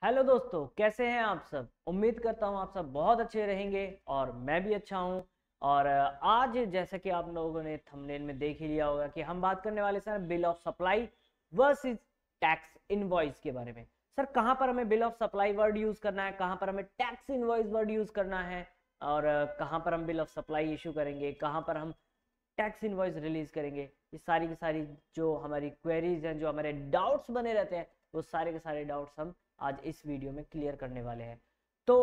Hello दोस्तों, कैसे हैं आप सब। उम्मीद करता हूं आप सब बहुत अच्छे रहेंगे और मैं भी अच्छा हूं। और आज जैसा कि आप लोगों ने थंबनेल में देख ही लिया होगा कि हम बात करने वाले sir bill of supply versus tax invoice के बारे में। सर कहां पर हमें bill of supply word use करना है, कहां पर हमें टैक्स इनवॉइस वर्ड यूज करना है, और कहां पर हम बिल ऑफ सप्लाई इशू करेंगे, कहां पर हम टैक्स इनवॉइस रिलीज करेंगे। ये सारी की सारी जो हमारी क्वेरीज हैं, जो हमारे डाउट्स बने रहते हैं, वो सारे के सारे डाउट्स हम आज इस वीडियो में क्लियर करने वाले हैं। तो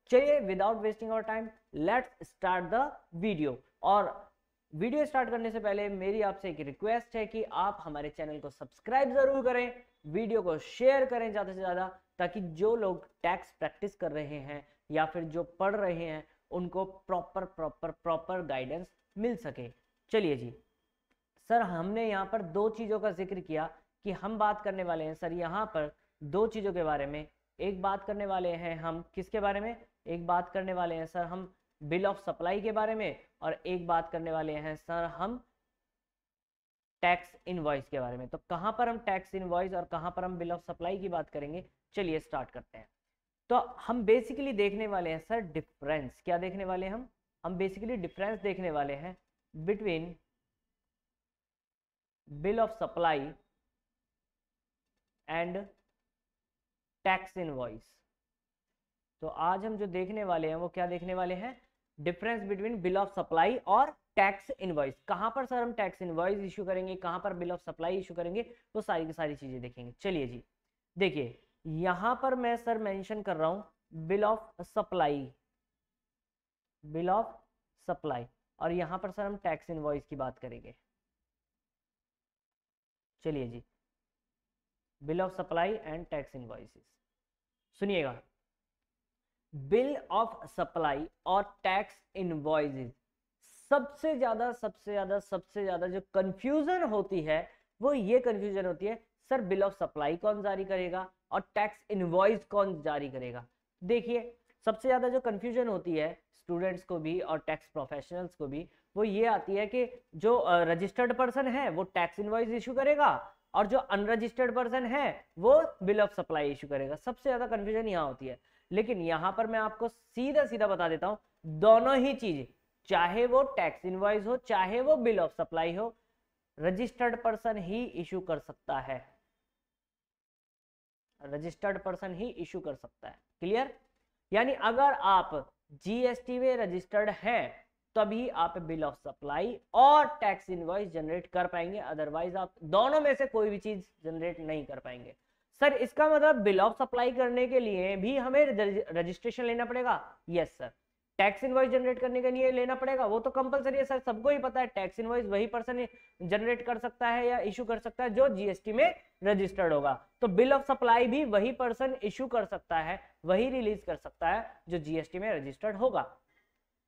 चलिए without wasting our time let's start the video. और वीडियो स्टार्ट करने से पहले मेरी आपसे एक रिक्वेस्ट है कि आप हमारे चैनल को सब्सक्राइब जरूर करें, वीडियो को शेयर करें ज़्यादा से ज़्यादा, ताकि जो लोग टैक्स प्रैक्टिस कर रहे हैं या फिर जो पढ़ रहे हैं उनको प्रॉपर प्रॉपर प्रॉपर गाइडेंस मिल सके। चलिए जी सर, हमने यहाँ पर दो चीज़ों का जिक्र किया कि हम बात करने वाले हैं सर यहाँ पर दो चीज़ों के बारे में। एक बात करने वाले हैं हम किसके बारे में, एक बात करने वाले हैं सर हम बिल ऑफ सप्लाई के बारे में, और एक बात करने वाले हैं सर हम टैक्स इनवॉइस के बारे में। तो कहाँ पर हम टैक्स इनवॉइस और कहाँ पर हम बिल ऑफ सप्लाई की बात करेंगे, चलिए स्टार्ट करते हैं। तो हम बेसिकली देखने वाले हैं सर डिफरेंस। क्या देखने वाले हैं हम बेसिकली डिफरेंस देखने वाले हैं between bill of supply and tax invoice. तो आज हम जो देखने वाले हैं वो क्या देखने वाले हैं, difference between bill of supply और टैक्स इनवॉइस। कहां पर सर हम टैक्स इनवॉइस इशू करेंगे, कहां पर बिल ऑफ सप्लाई इशू करेंगे, वो सारी की सारी चीजें देखेंगे। चलिए जी देखिए, यहां पर मैं सर मेंशन कर रहा हूं bill of supply, bill of supply, और यहां पर सर हम टैक्स इनवॉइस की बात करेंगे। चलिए जी, bill of supply and tax invoices सुनिएगा। बिल ऑफ सप्लाई और टैक्स इनवॉइसेस सबसे ज्यादा जो कंफ्यूजन होती है वो ये कंफ्यूजन होती है सर बिल ऑफ सप्लाई कौन जारी करेगा और टैक्स इनवॉइस कौन जारी करेगा। देखिए, सबसे ज्यादा जो कंफ्यूजन होती है स्टूडेंट्स को भी और टैक्स प्रोफेशनल्स को भी, वो ये आती है कि जो रजिस्टर्ड पर्सन है वो टैक्स इनवॉइस इशू करेगा और जो अनरजिस्टर्ड पर्सन है वो बिल ऑफ सप्लाई इशू करेगा। सबसे ज्यादा कंफ्यूजन यहाँ होती है। लेकिन यहां पर मैं आपको सीधा सीधा बता देता हूं, दोनों ही चीज, चाहे वो टैक्स इनवॉइस हो चाहे वो बिल ऑफ सप्लाई हो, रजिस्टर्ड पर्सन ही इशू कर सकता है, रजिस्टर्ड पर्सन ही इशू कर सकता है। क्लियर? यानी अगर आप जीएसटी में रजिस्टर्ड हैं तभी आप बिल ऑफ सप्लाई और टैक्स इनवॉइस जनरेट कर पाएंगे, अदरवाइज आप दोनों में से कोई भी चीज जनरेट नहीं कर पाएंगे। सर इसका मतलब बिल ऑफ सप्लाई करने के लिए भी हमें रजिस्ट्रेशन लेना पड़ेगा? Yes sir. Tax invoice generate करने के लिए लेना पड़ेगा, वो तो कंपलसरी है सर, सबको ही पता है। टैक्स इनवॉइस वही पर्सन जनरेट कर सकता है या इशू कर सकता है जो जीएसटी में रजिस्टर्ड होगा। तो बिल ऑफ सप्लाई भी वही पर्सन इशू कर सकता है, वही रिलीज कर सकता है जो जीएसटी में रजिस्टर्ड होगा।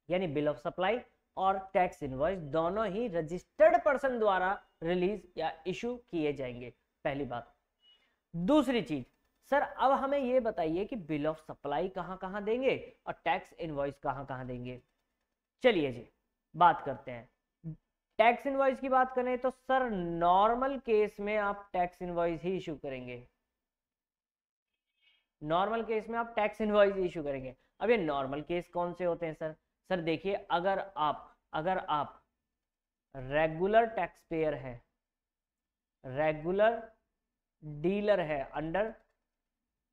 यानी बिल ऑफ सप्लाई और टैक्स इनवॉइस दोनों ही रजिस्टर्ड पर्सन द्वारा रिलीज या इशू किए जाएंगे, पहली बात। दूसरी चीज सर, अब हमें यह बताइए कि बिल ऑफ सप्लाई कहां कहां देंगे और टैक्स इनवॉइस कहां कहां देंगे। चलिए जी बात करते हैं। टैक्स इनवॉइस की बात करें तो सर नॉर्मल केस में आप टैक्स इनवॉइस ही इशू करेंगे, नॉर्मल केस में आप टैक्स इनवॉइस इशू करेंगे। अब ये नॉर्मल केस कौन से होते हैं सर? सर देखिए, अगर आप रेगुलर टैक्स पेयर है, रेगुलर डीलर है अंडर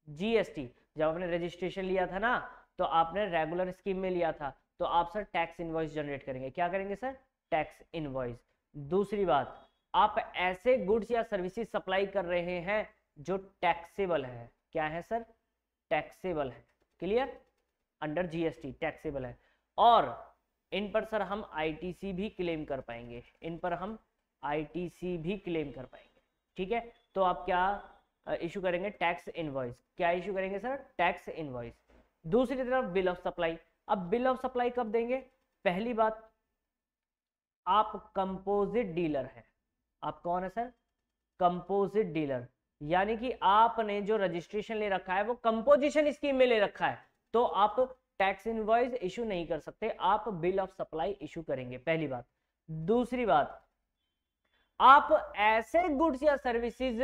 जीएसटी, जब आपने रजिस्ट्रेशन लिया था ना तो आपने रेगुलर स्कीम में लिया था, तो आप सर टैक्स इनवॉइस जनरेट करेंगे। क्या करेंगे सर? Tax invoice. दूसरी बात, आप ऐसे गुड्स या सर्विसेज सप्लाई कर रहे हैं जो टैक्सेबल है। क्या है सर? टैक्सेबल है। क्लियर? अंडर जीएसटी टैक्सेबल है, और इन पर सर हम आईटीसी भी क्लेम कर पाएंगे, इन पर हम आईटीसी भी क्लेम कर पाएंगे। ठीक है, तो आप क्या इशू करेंगे? Tax invoice. क्या इशू करेंगे सर? Tax invoice. दूसरी तरफ बिल ऑफ सप्लाई। अब बिल ऑफ सप्लाई कब देंगे? पहली बात, आप कंपोजिट डीलर हैं। आप कौन है सर? Composite dealer. यानी कि आपने जो रजिस्ट्रेशन ले रखा है वो कंपोजिशन स्कीम में ले रखा है, तो आप टैक्स इनवॉइस इशू नहीं कर सकते, आप बिल ऑफ सप्लाई इशू करेंगे, पहली बात। दूसरी बात, आप ऐसे गुड्स या सर्विसेज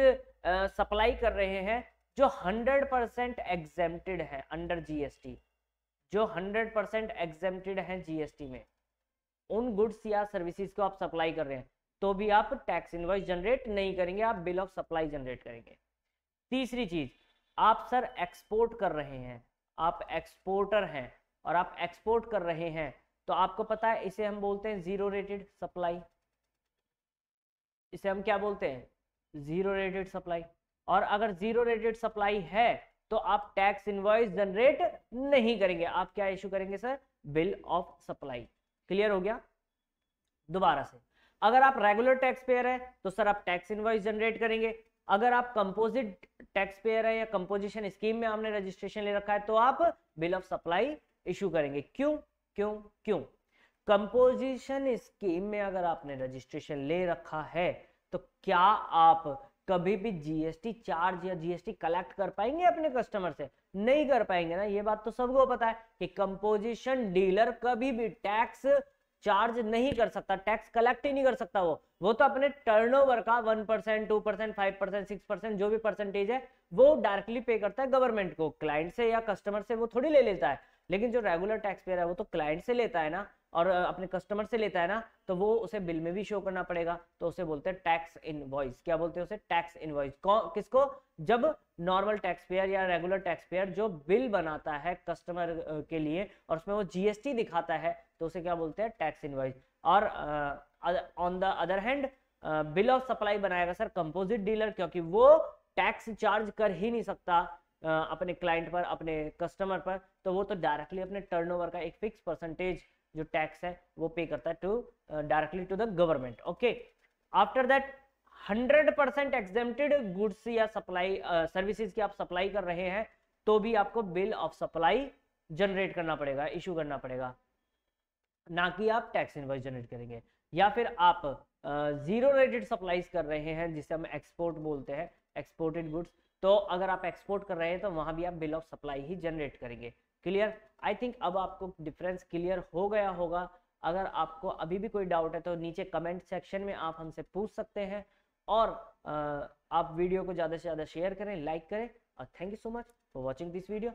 सप्लाई कर रहे हैं जो 100% एग्जेम्प्टेड है अंडर जीएसटी, जो 100% एग्जेम्प्टेड है जीएसटी में, उन गुड्स या सर्विसेज को आप सप्लाई कर रहे हैं तो भी आप टैक्स इनवॉइस जनरेट नहीं करेंगे, आप बिल ऑफ सप्लाई जनरेट करेंगे। तीसरी चीज, आप सर एक्सपोर्ट कर रहे हैं, आप एक्सपोर्टर हैं और आप एक्सपोर्ट कर रहे हैं, तो आपको पता है इसे हम बोलते हैं जीरो रेटेड सप्लाई। इसे हम क्या बोलते हैं? Zero rated supply. और अगर जीरो रेटेड सप्लाई है तो आप टैक्स इनवॉइस जनरेट नहीं करेंगे, आप क्या इशू करेंगे sir? Bill of supply. Clear हो गया? दोबारा से, अगर आप रेगुलर टैक्स पेयर है तो सर आप टैक्स इनवॉइस जनरेट करेंगे। अगर आप कंपोजिट टैक्स पेयर है या कंपोजिशन स्कीम में आपने रजिस्ट्रेशन ले रखा है तो आप बिल ऑफ सप्लाई इशू करेंगे। क्यों क्यों क्यों? कंपोजिशन स्कीम में अगर आपने रजिस्ट्रेशन ले रखा है तो क्या आप कभी भी जीएसटी चार्ज या जीएसटी कलेक्ट कर पाएंगे अपने कस्टमर से? नहीं कर पाएंगे ना, ये बात तो सबको पता है कि कंपोजिशन डीलर कभी भी टैक्स चार्ज नहीं कर सकता, टैक्स कलेक्ट ही नहीं कर सकता। वो तो अपने टर्नओवर का 1%, 2%, 5%, 6% जो भी परसेंटेज है वो डायरेक्टली पे करता है गवर्नमेंट को, क्लाइंट से या कस्टमर से वो थोड़ी ले लेता है। लेकिन जो रेगुलर टैक्स पेयर है वो तो क्लाइंट से लेता है ना, और अपने कस्टमर से लेता है ना, तो वो उसे बिल में भी शो करना पड़ेगा, तो उसे बोलते हैं टैक्स इनवॉइस। क्या बोलते हैं उसे? Tax invoice. किसको? जब नॉर्मल टैक्स पेयर या रेगुलर टैक्स पेयर जो बिल बनाता है कस्टमर के लिए और उसमें वो जीएसटी दिखाता है तो उसे क्या बोलते हैं? Tax invoice. और on the other hand bill of supply बनाएगा सर कंपोजिट डीलर, क्योंकि वो टैक्स चार्ज कर ही नहीं सकता अपने क्लाइंट पर, अपने कस्टमर पर, तो वो तो डायरेक्टली अपने टर्नओवर का एक फिक्स परसेंटेज जो टैक्स है वो पे करता है to directly to the government. Okay, after that 100% exempted goods या सप्लाई सर्विसेज की आप सप्लाई कर रहे हैं तो भी आपको बिल ऑफ सप्लाई जनरेट करना पड़ेगा, इशू करना पड़ेगा, ना कि आप टैक्स इनवॉइस जनरेट करेंगे। या फिर आप जीरो रेटेड सप्लाईज कर रहे हैं जिसे हम एक्सपोर्ट बोलते हैं, एक्सपोर्टेड गुड्स, तो अगर आप एक्सपोर्ट कर रहे हैं तो वहां भी आप bill of supply he generate करेंगे। क्लियर? आई थिंक अब आपको डिफरेंस क्लियर हो गया होगा। अगर आपको अभी भी कोई डाउट है तो नीचे कमेंट सेक्शन में आप हमसे पूछ सकते हैं, और आप वीडियो को ज़्यादा से ज़्यादा शेयर करें, लाइक करें, और thank you so much for watching this video.